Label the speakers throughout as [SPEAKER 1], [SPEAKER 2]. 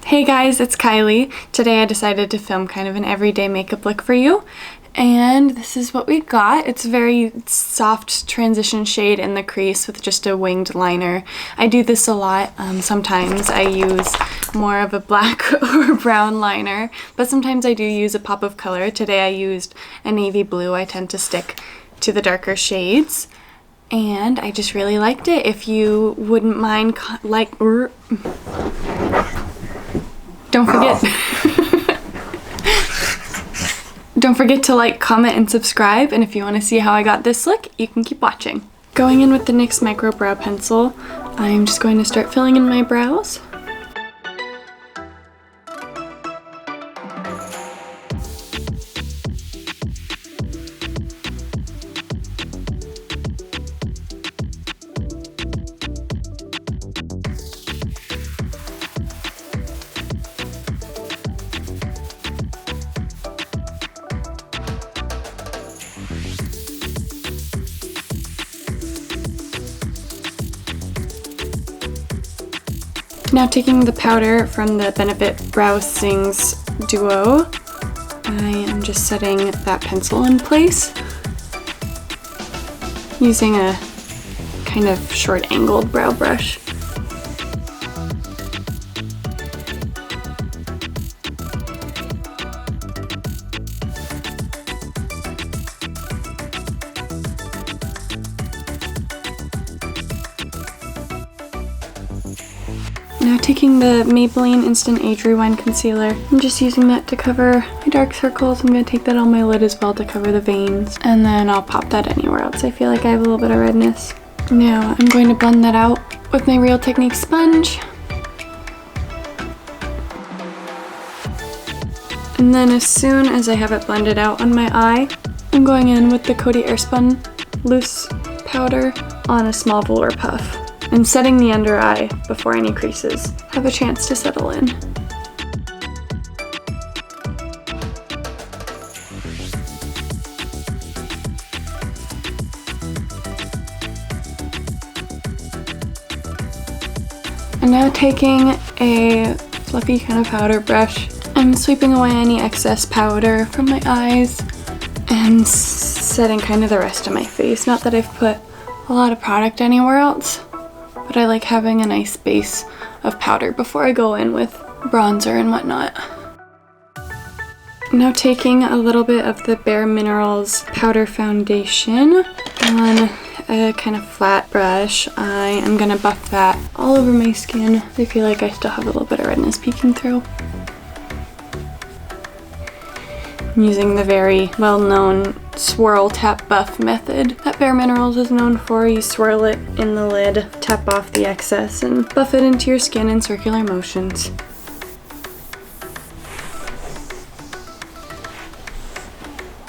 [SPEAKER 1] Hey guys, it's Kylie. Today I decided to film kind of an everyday makeup look for you. And this is what we got. It's a very soft transition shade in the crease with just a winged liner. I do this a lot. Sometimes I use more of a black or brown liner, but sometimes I do use a pop of color. Today I used a navy blue. I tend to stick to the darker shades. And I just really liked it. If you wouldn't mind, Don't forget to like, comment, and subscribe, and if you want to see how I got this look, you can keep watching. Going in with the NYX Micro Brow Pencil, I'm just going to start filling in my brows. Now taking the powder from the Benefit Brow ZINGS Duo, I am just setting that pencil in place using a kind of short angled brow brush. Now taking the Maybelline Instant Age Rewind Concealer, I'm just using that to cover my dark circles. I'm going to take that on my lid as well to cover the veins, and then I'll pop that anywhere else I feel like I have a little bit of redness. Now I'm going to blend that out with my Real Technique sponge. And then as soon as I have it blended out on my eye, I'm going in with the Coty Airspun loose powder on a small velour puff. And setting the under eye before any creases have a chance to settle in. And now taking a fluffy kind of powder brush, I'm sweeping away any excess powder from my eyes and setting kind of the rest of my face. Not that I've put a lot of product anywhere else, but I like having a nice base of powder before I go in with bronzer and whatnot. Now taking a little bit of the bareMinerals powder foundation on a kind of flat brush, I am gonna buff that all over my skin. I feel like I still have a little bit of redness peeking through. I'm using the very well-known swirl tap buff method that bareMinerals is known for. You swirl it in the lid, tap off the excess, and buff it into your skin in circular motions.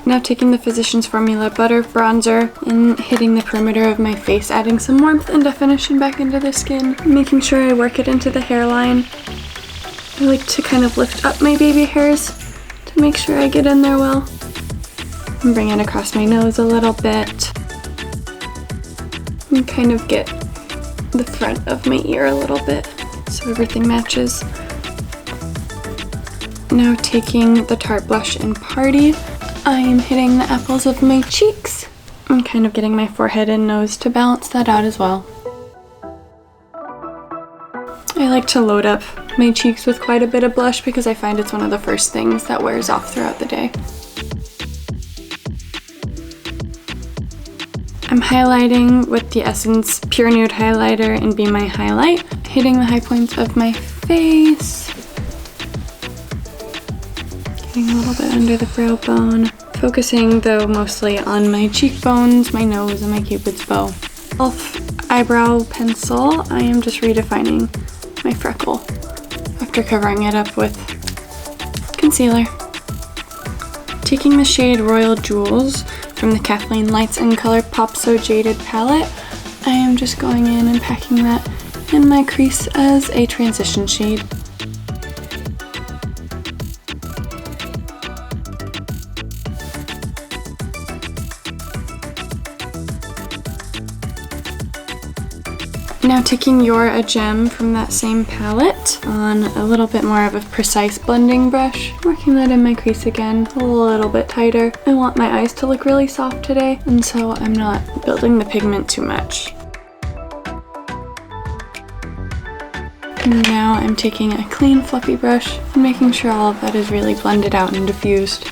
[SPEAKER 1] Now taking the Physicians Formula Butter Bronzer and hitting the perimeter of my face, adding some warmth and definition back into the skin, making sure I work it into the hairline. I like to kind of lift up my baby hairs to make sure I get in there well. And bring it across my nose a little bit. And kind of get the front of my ear a little bit so everything matches. Now taking the Tarte blush in Party, I am hitting the apples of my cheeks and kind of getting my forehead and nose to balance that out as well. I like to load up my cheeks with quite a bit of blush because I find it's one of the first things that wears off throughout the day. I'm highlighting with the Essence Pure Nude Highlighter in Be My Highlight, hitting the high points of my face, getting a little bit under the brow bone, focusing though mostly on my cheekbones, my nose, and my Cupid's bow. Elf eyebrow pencil, I am just redefining my freckle after covering it up with concealer. Taking the shade Royal Jewels from the Kathleen Lights and Colourpop So Jaded palette, I am just going in and packing that in my crease as a transition shade. Now taking a Gem from that same palette on a little bit more of a precise blending brush, working that in my crease again, a little bit tighter. I want my eyes to look really soft today, and so I'm not building the pigment too much. Now I'm taking a clean fluffy brush and making sure all of that is really blended out and diffused.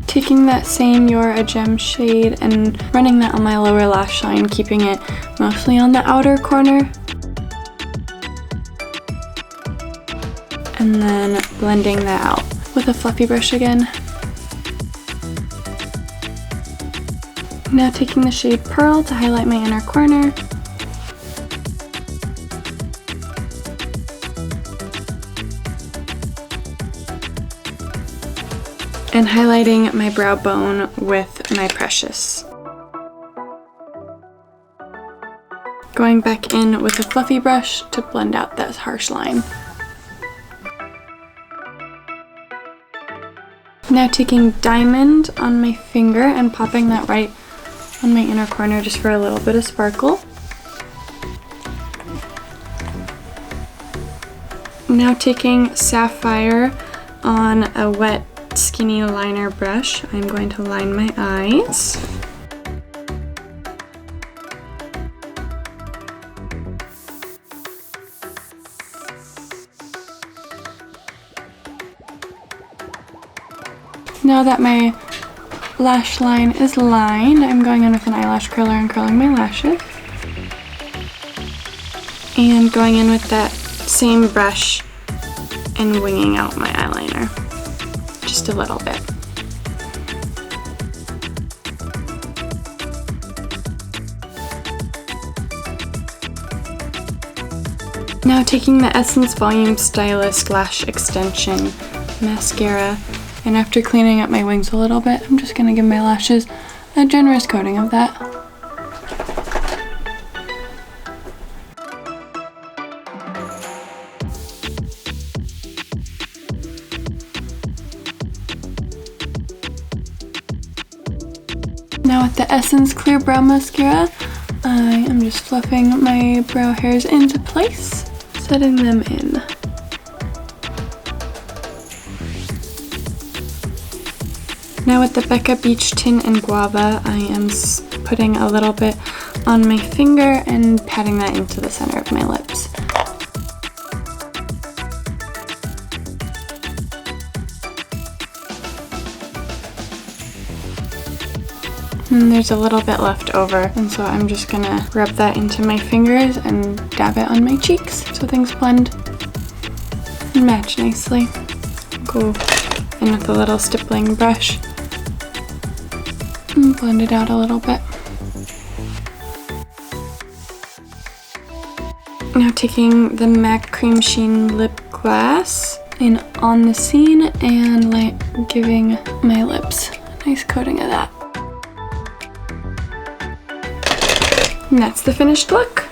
[SPEAKER 1] Taking that same Gem shade and running that on my lower lash line, keeping it mostly on the outer corner. And then blending that out with a fluffy brush again. Now taking the shade Pearl to highlight my inner corner. And highlighting my brow bone with my Precious. Going back in with a fluffy brush to blend out that harsh line. Now taking Diamond on my finger and popping that right on my inner corner just for a little bit of sparkle. Now taking Sapphire on a wet skinny liner brush, I'm going to line my eyes. Now that my lash line is lined, I'm going in with an eyelash curler and curling my lashes. And going in with that same brush and winging out my eyeliner. Just a little bit. Now taking the Essence Volume Stylist Lash Extension Mascara, and after cleaning up my wings a little bit, I'm just going to give my lashes a generous coating of that. Now with the Essence Clear Brow Mascara, I am just fluffing my brow hairs into place, setting them in. Now with the Becca Beach Tint and Guava, I am putting a little bit on my finger and patting that into the center of my lips. And there's a little bit left over, and so I'm just gonna rub that into my fingers and dab it on my cheeks so things blend and match nicely. Go in with a little stippling brush and blend it out a little bit. Now taking the MAC Cremesheen lip gloss in on the scene and giving my lips a nice coating of that. And that's the finished look.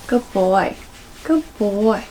[SPEAKER 1] Good boy. Good boy.